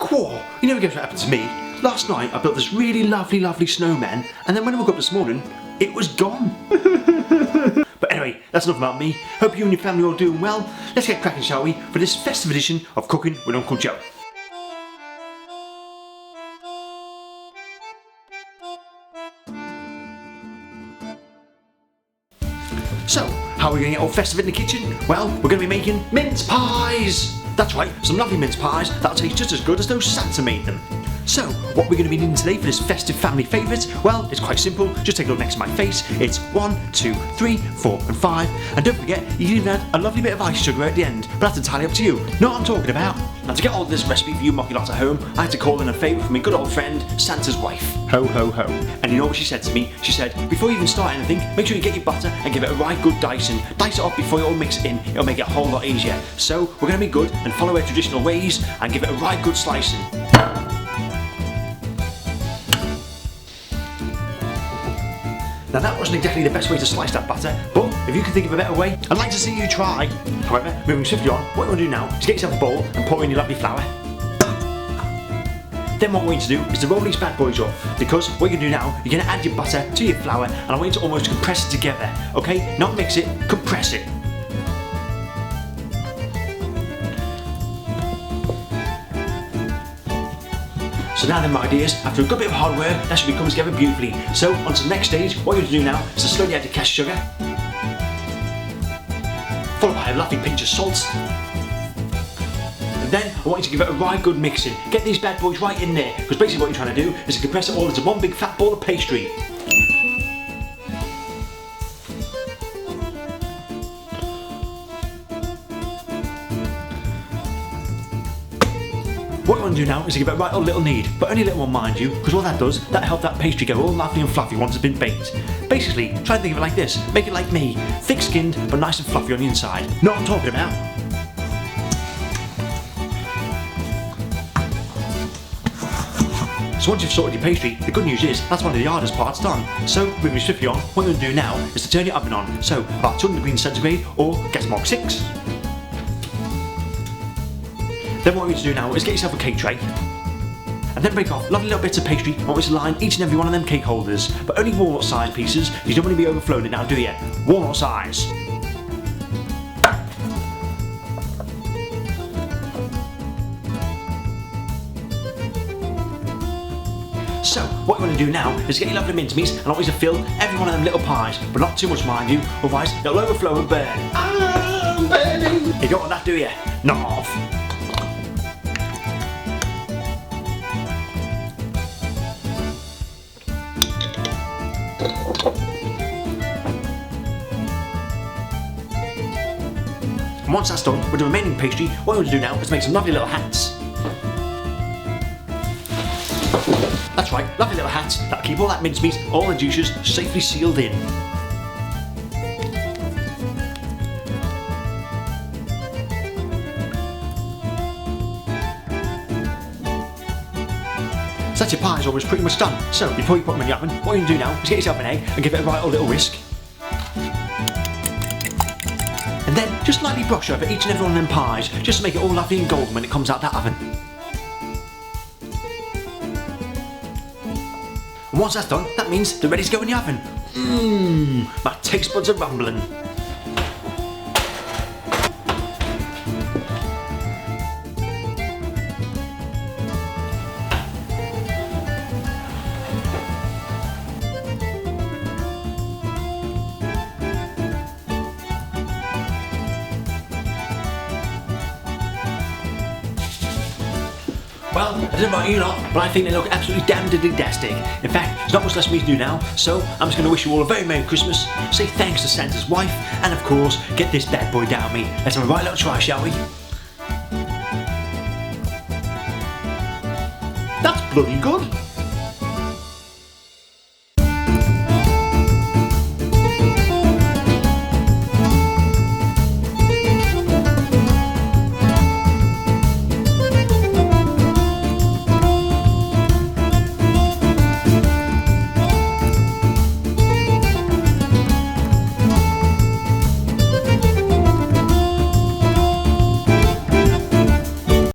Whoa, you never guess what happened to me. Last night I built this really lovely snowman, and then when I woke up this morning, it was gone. But anyway, that's enough about me. Hope you and your family are all doing well. Let's get cracking, shall we, for this festive edition of Cooking with Uncle Joe. So, how are we going to get all festive in the kitchen? Well, we're going to be making mince pies! That's right, some lovely mince pies that'll taste just as good as though Santa made them. So, what we're going to be needing today for this festive family favourite? Well, it's quite simple. Just take a look next to my face. It's 1, 2, 3, 4 and 5. And don't forget, you can even add a lovely bit of ice sugar at the end. But that's entirely up to you. Know what I'm talking about? Now, to get all of this recipe for you mocky lots at home, I had to call in a favour from my good old friend, Santa's wife. Ho, ho, ho. And you know what she said to me? She said, before you even start anything, make sure you get your butter and give it a right good dicing. Dice it off before you all mix it in. It'll make it a whole lot easier. So, we're going to be good and follow our traditional ways and give it a right good slicing. Now that wasn't exactly the best way to slice that butter, but if you can think of a better way, I'd like to see you try. However, moving swiftly on, what you want to do now is get yourself a bowl and pour in your lovely flour. Then what we need to do is to roll these bad boys up, because what you're going to do now, you're going to add your butter to your flour, and I want you to almost compress it together, okay? Not mix it, compress it. So now then, my dears, after a good bit of hard work, that should be coming together beautifully. So, on to the next stage, what you're going to do now is to slowly add your caster sugar, followed by a lovely pinch of salt. And then, I want you to give it a right good mixing. Get these bad boys right in there, because basically what you're trying to do is to compress it all into one big fat ball of pastry. What you want to do now is to give it a right old little knead, but only a little one, mind you, because what that does, that helps that pastry go all lovely and fluffy once it's been baked. Basically, try and think of it like this, make it like me, thick-skinned but nice and fluffy on the inside. Know what I'm talking about? So once you've sorted your pastry, the good news is that's one of the hardest parts done. So moving swiftly on, what you're going to do now is to turn your oven on, so about 200 degrees centigrade or gas mark 6. Then what we need to do now is get yourself a cake tray, and then break off lovely little bits of pastry. I want you to line each and every one of them cake holders, but only walnut size pieces. You don't want to be overflowing it now, do you? Walnut size. So, what you want to do now is get your lovely mince meat, and I want you to fill every one of them little pies, but not too much, mind you, otherwise it'll overflow and burn. I'm burning! You don't want that, do you? Not off. And once that's done, with the remaining pastry, what we're going to do now is make some lovely little hats. That's right, lovely little hats that'll keep all that mincemeat, all the juices, safely sealed in. So that's your pies almost pretty much done. So before you put them in the oven, what you're going to do now is get yourself an egg and give it a right old little whisk. And then just lightly brush over each and every one of them pies, just to make it all lovely and golden when it comes out that oven. And once that's done, that means they're ready to go in the oven. My taste buds are rumbling. Well, I don't know about you lot, but I think they look absolutely damn diddly-dastic. In fact, there's not much less for me to do now, so I'm just going to wish you all a very Merry Christmas, say thanks to Santa's wife, and of course, get this bad boy down me. Let's have a right little try, shall we? That's bloody good!